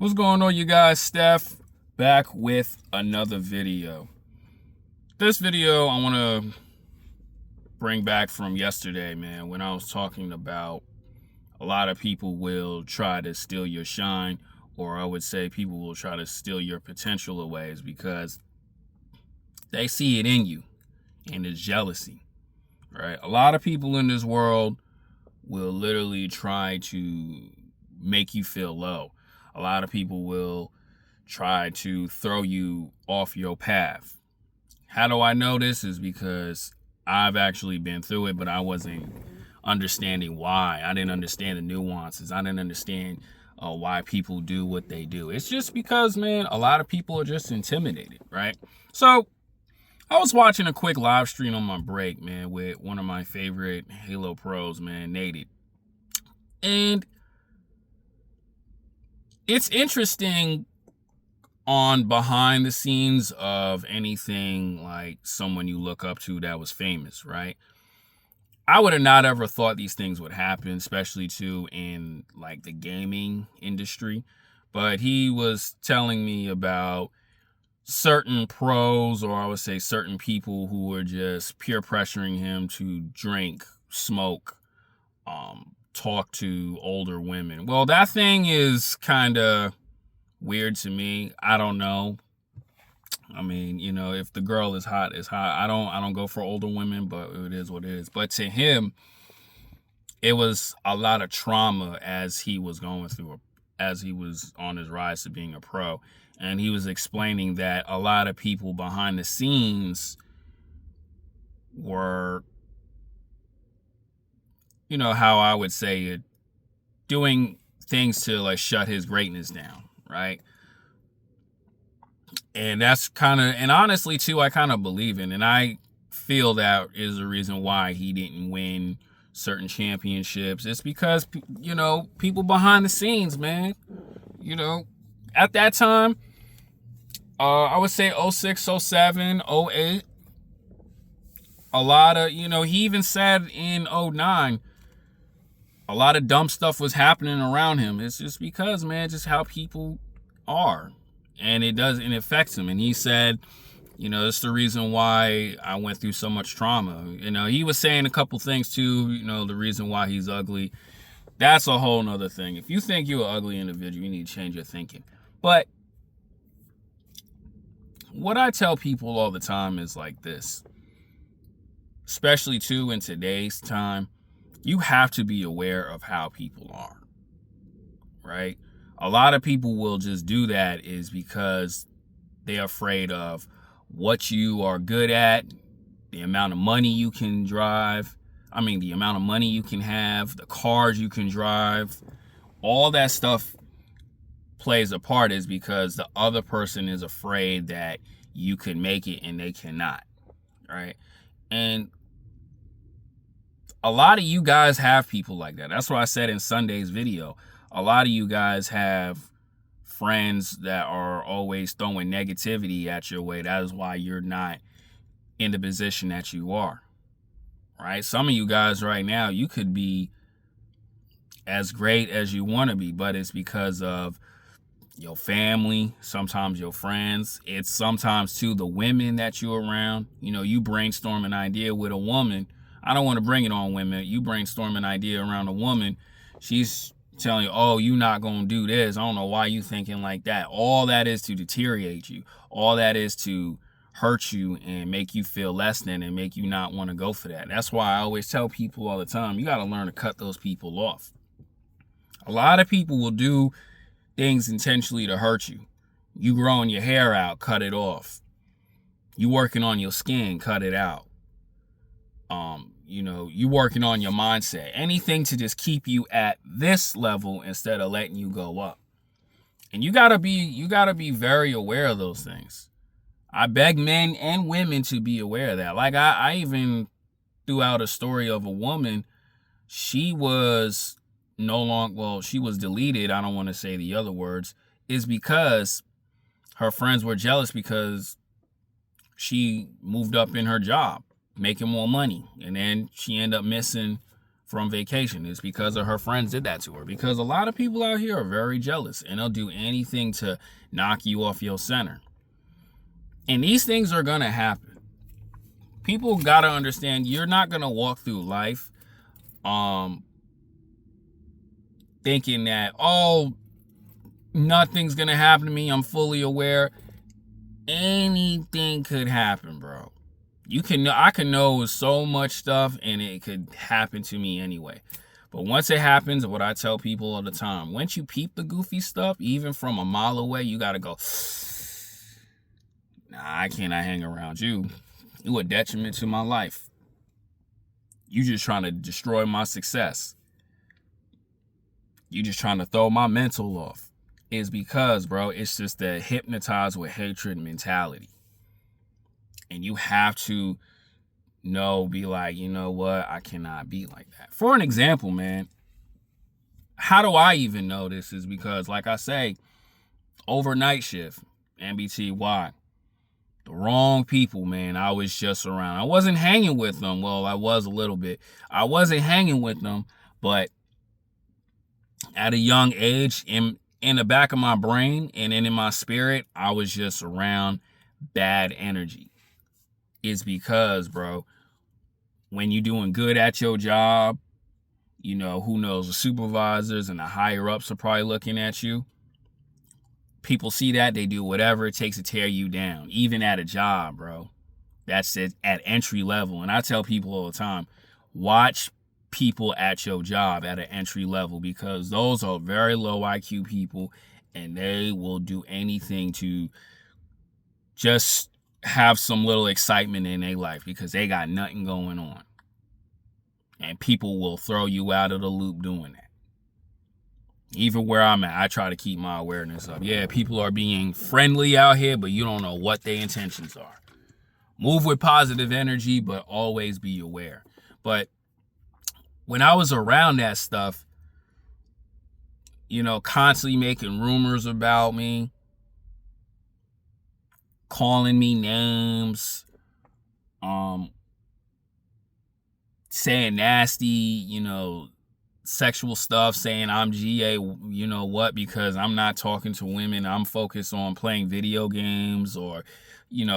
What's going on, you guys? Steph back with another video. This video I want to bring back from yesterday, man, when I was talking about a lot of people will try to steal your shine, or I would say people will try to steal your potential away because they see it in you, and it's jealousy, right? A lot of people in this world will literally try to make you feel low. A lot of people will try to throw you off your path. How do I know this? Is because I've actually been through it, but I wasn't understanding why. I didn't understand the nuances. I didn't understand why people do what they do. It's just because, man, a lot of people are just intimidated, right? So I was watching a quick live stream on my break, man, with one of my favorite Halo pros, man, Naded. And it's interesting on behind the scenes of anything like someone you look up to that was famous, right? I would have not ever thought these things would happen, especially too in like the gaming industry. But he was telling me about certain pros, or I would say certain people who were just peer pressuring him to drink, smoke, talk to older women. Well, that thing is kind of weird to me. I don't know. I mean, you know, if the girl is hot, it's hot. I don't go for older women, but it is what it is. But to him, it was a lot of trauma as he was going through, as he was on his rise to being a pro. And he was explaining that a lot of people behind the scenes were, you know, how I would say it, doing things to like shut his greatness down, right? And that's kind of, and honestly too, I kind of believe in, and I feel that is the reason why he didn't win certain championships. It's because, you know, people behind the scenes, man, you know, at that time, I would say 06, 07, 08, a lot of, you know, he even said in 09, a lot of dumb stuff was happening around him. It's just because, man, just how people are. And it does, and it affects him. And he said, you know, it's the reason why I went through so much trauma. You know, he was saying a couple things too, you know, the reason why he's ugly. That's a whole nother thing. If you think you're an ugly individual, you need to change your thinking. But what I tell people all the time is like this, especially too in today's time, you have to be aware of how people are, right? A lot of people will just do that is because they're afraid of what you are good at, the amount of money you can drive, the amount of money you can have, the cars you can drive, all that stuff plays a part is because the other person is afraid that you can make it and they cannot, right? And a lot of you guys have people like that. That's what I said in Sunday's video. A lot of you guys have friends that are always throwing negativity at your way. That is why you're not in the position that you are, right? Some of you guys right now, you could be as great as you want to be, but it's because of your family, sometimes your friends. It's sometimes too the women that you're around. You know, you brainstorm an idea with a woman. I don't want to bring it on women. You brainstorm an idea around a woman. She's telling you, oh, you're not going to do this. I don't know why you thinking like that. All that is to deteriorate you. All that is to hurt you and make you feel less than and make you not want to go for that. That's why I always tell people all the time, you got to learn to cut those people off. A lot of people will do things intentionally to hurt you. You growing your hair out, cut it off. You working on your skin, cut it out. You know, you working on your mindset. Anything to just keep you at this level instead of letting you go up. And you gotta be very aware of those things. I beg men and women to be aware of that. Like I even threw out a story of a woman. She was she was deleted. I don't want to say the other words. Is because her friends were jealous because she moved up in her job, making more money, and then she ended up missing from vacation. It's because of her friends did that to her. Because a lot of people out here are very jealous and they'll do anything to knock you off your center. And these things are going to happen. People got to understand you're not going to walk through life thinking that, oh, nothing's going to happen to me. I'm fully aware. Anything could happen, bro. I can know so much stuff and it could happen to me anyway. But once it happens, what I tell people all the time, once you peep the goofy stuff, even from a mile away, you got to go, nah, I cannot hang around you. You a detriment to my life. You just trying to destroy my success. You just trying to throw my mental off. It's because, bro, it's just that hypnotized with hatred mentality. And you have to be like, you know what? I cannot be like that. For an example, man, how do I even know this? Is because, like I say, overnight shift, MBTY, the wrong people, man, I was just around. I wasn't hanging with them. Well, I was a little bit. I wasn't hanging with them, but at a young age, in the back of my brain and in my spirit, I was just around bad energy. It's because, bro, when you're doing good at your job, who knows, the supervisors and the higher ups are probably looking at you. People see that, they do whatever it takes to tear you down, even at a job, bro. That's it, at entry level. And I tell people all the time, watch people at your job at an entry level, because those are very low IQ people and they will do anything to just have some little excitement in their life because they got nothing going on. And people will throw you out of the loop doing that. Even where I'm at, I try to keep my awareness up. Yeah, people are being friendly out here, but you don't know what their intentions are. Move with positive energy, but always be aware. But when I was around that stuff, constantly making rumors about me, calling me names, saying nasty, sexual stuff, saying I'm GA, because I'm not talking to women. I'm focused on playing video games or,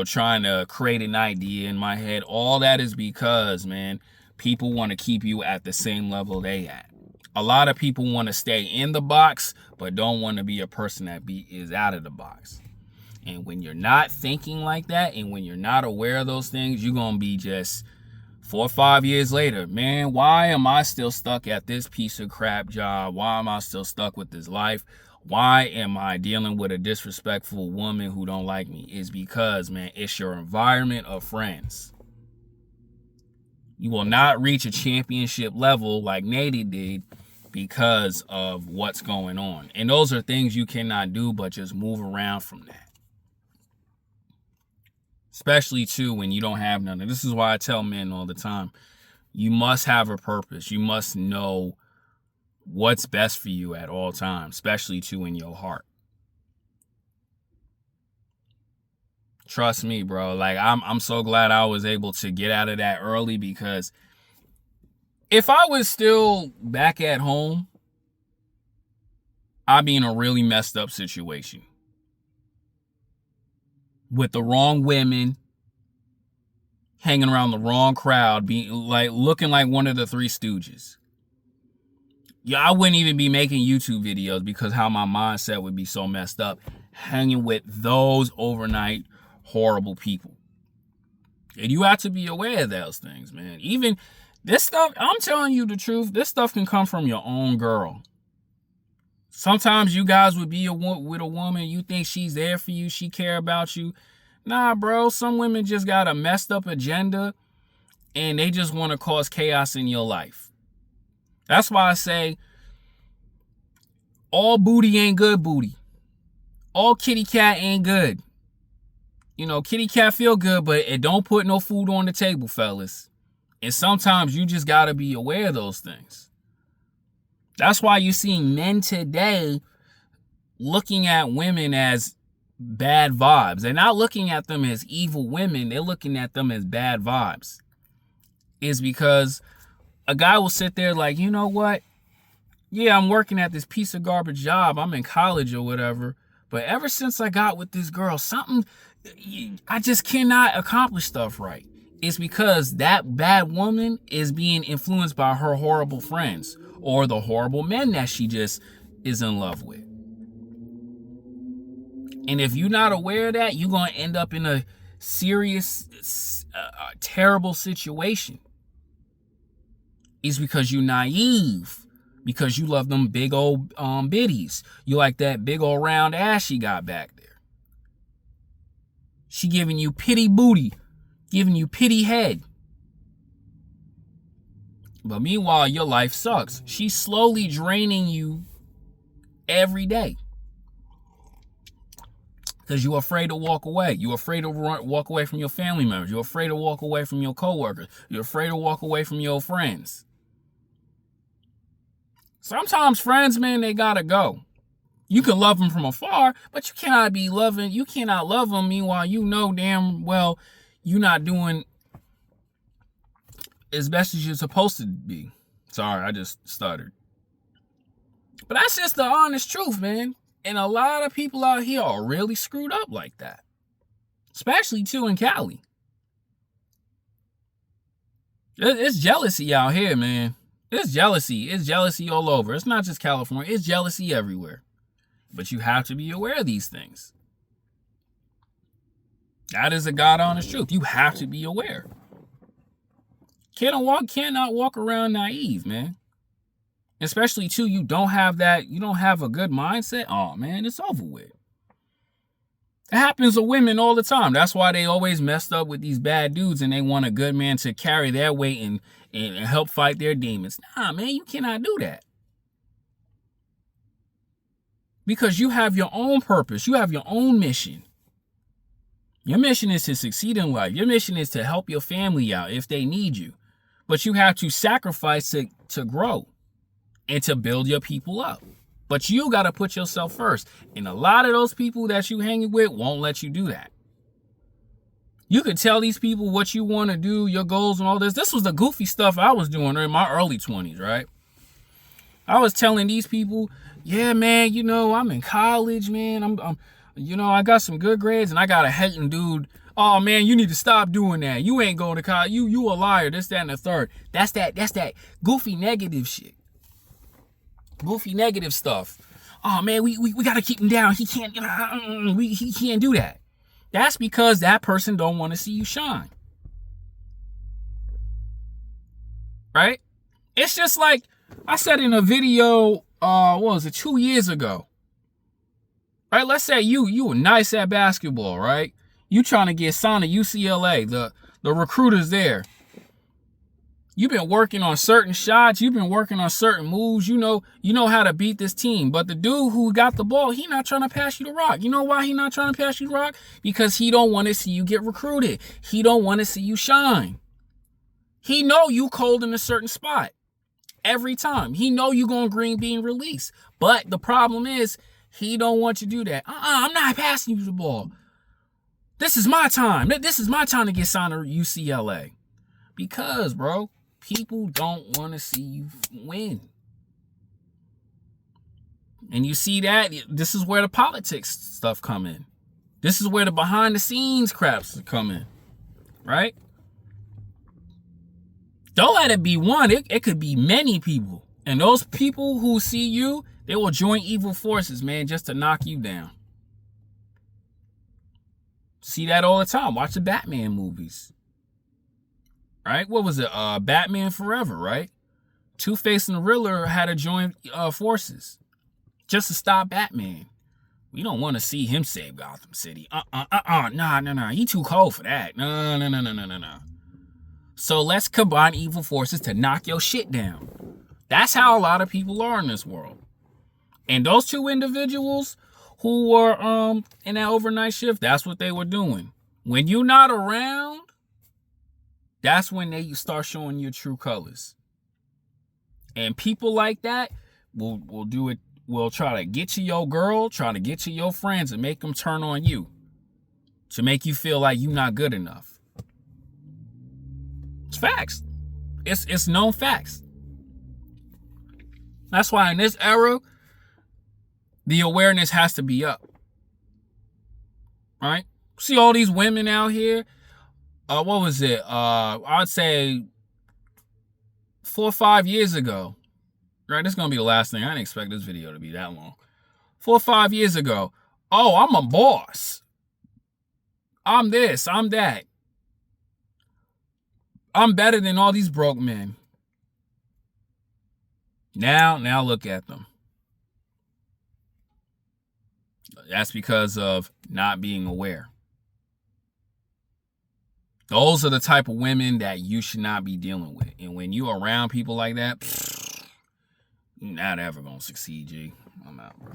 trying to create an idea in my head. All that is because, man, people want to keep you at the same level they at. A lot of people want to stay in the box, but don't want to be a person that is out of the box. And when you're not thinking like that, and when you're not aware of those things, you're going to be just 4 or 5 years later, man, why am I still stuck at this piece of crap job? Why am I still stuck with this life? Why am I dealing with a disrespectful woman who don't like me? It's because, man, it's your environment of friends. You will not reach a championship level like Nady did because of what's going on. And those are things you cannot do but just move around from that. Especially, too, when you don't have none. And this is why I tell men all the time, you must have a purpose. You must know what's best for you at all times, especially, too, in your heart. Trust me, bro. Like, I'm so glad I was able to get out of that early, because if I was still back at home, I'd be in a really messed up situation. With the wrong women, hanging around the wrong crowd, being like looking like one of the Three Stooges. Yeah, I wouldn't even be making YouTube videos because how my mindset would be so messed up, hanging with those overnight horrible people. And you have to be aware of those things, man. Even this stuff, I'm telling you the truth, this stuff can come from your own girl. Sometimes you guys would be with a woman, you think she's there for you, she care about you. Nah, bro, some women just got a messed up agenda and they just want to cause chaos in your life. That's why I say all booty ain't good booty. All kitty cat ain't good. Kitty cat feel good, but it don't put no food on the table, fellas. And sometimes you just got to be aware of those things. That's why you see men today looking at women as bad vibes. They're not looking at them as evil women. They're looking at them as bad vibes. It's because A guy will sit there like, you know what? Yeah, I'm working at this piece of garbage job. I'm in college or whatever. But ever since I got with this girl, I just cannot accomplish stuff right. It's because that bad woman is being influenced by her horrible friends or the horrible men that she just is in love with. And if you're not aware of that, you're going to end up in a serious, terrible situation. It's because you're naive. Because you love them big old biddies. You like that big old round ass she got back there. She giving you pity booty. Giving you pity head. But meanwhile, your life sucks. She's slowly draining you every day. Because you're afraid to walk away. You're afraid to walk away from your family members. You're afraid to walk away from your coworkers. You're afraid to walk away from your friends. Sometimes friends, man, they gotta go. You can love them from afar, but you cannot love them. Meanwhile, you know damn well you're not doing as best as you're supposed to be. Sorry, I just stuttered. But that's just the honest truth, man. And a lot of people out here are really screwed up like that. Especially too in Cali. It's jealousy out here, man. It's jealousy. It's jealousy all over. It's not just California. It's jealousy everywhere. But you have to be aware of these things. That is a God honest truth. You have to be aware. Cannot walk around naive, man. Especially too, you don't have a good mindset. Oh man, it's over with. It happens to women all the time. That's why they always messed up with these bad dudes and they want a good man to carry their weight and help fight their demons. Nah, man, you cannot do that. Because you have your own purpose. You have your own mission. Your mission is to succeed in life. Your mission is to help your family out if they need you. But you have to sacrifice to grow and to build your people up. But you got to put yourself first. And a lot of those people that you hanging with won't let you do that. You can tell these people what you want to do, your goals and all this. This was the goofy stuff I was doing in my early 20s, right? I was telling these people, yeah, man, I'm in college, man. I got some good grades and I got a hating dude. Oh man, you need to stop doing that. You ain't going to college. You a liar. This, that, and the third. That's that goofy negative shit. Goofy negative stuff. Oh man, we got to keep him down. He can't do that. That's because that person don't want to see you shine. Right? It's just like I said in a video, 2 years ago. Right? Let's say you were nice at basketball, right? You trying to get signed to UCLA, the recruiter's there. You've been working on certain shots. You've been working on certain moves. You know how to beat this team. But the dude who got the ball, he not trying to pass you the rock. You know why he not trying to pass you the rock? Because he don't want to see you get recruited. He don't want to see you shine. He know you cold in a certain spot every time. He know you going green being released. But the problem is he don't want you to do that. I'm not passing you the ball. This is my time. This is my time to get signed to UCLA. Because, bro, people don't want to see you win. And you see that? This is where the politics stuff come in. This is where the behind the scenes craps come in. Right? Don't let it be one. It could be many people. And those people who see you, they will join evil forces, man, just to knock you down. See that all the time. Watch the Batman movies. Right? What was it? Batman Forever, right? Two-Face and the Riddler had to join forces just to stop Batman. We don't want to see him save Gotham City. Nah. He too cold for that. No. So let's combine evil forces to knock your shit down. That's how a lot of people are in this world. And those two individuals who were in that overnight shift, that's what they were doing. When you're not around, that's when they start showing your true colors. And people like that will do it. Will try to get to your girl, try to get to your friends and make them turn on you to make you feel like you're not good enough. It's facts. It's known facts. That's why in this era, the awareness has to be up. Right? See all these women out here. What was it? I'd say 4 or 5 years ago. Right? This is gonna be the last thing. I didn't expect this video to be that long. 4 or 5 years ago. Oh, I'm a boss. I'm this, I'm that. I'm better than all these broke men. Now look at them. That's because of not being aware. Those are the type of women that you should not be dealing with. And when you're around people like that, you're not ever gonna succeed, G. I'm out, bro.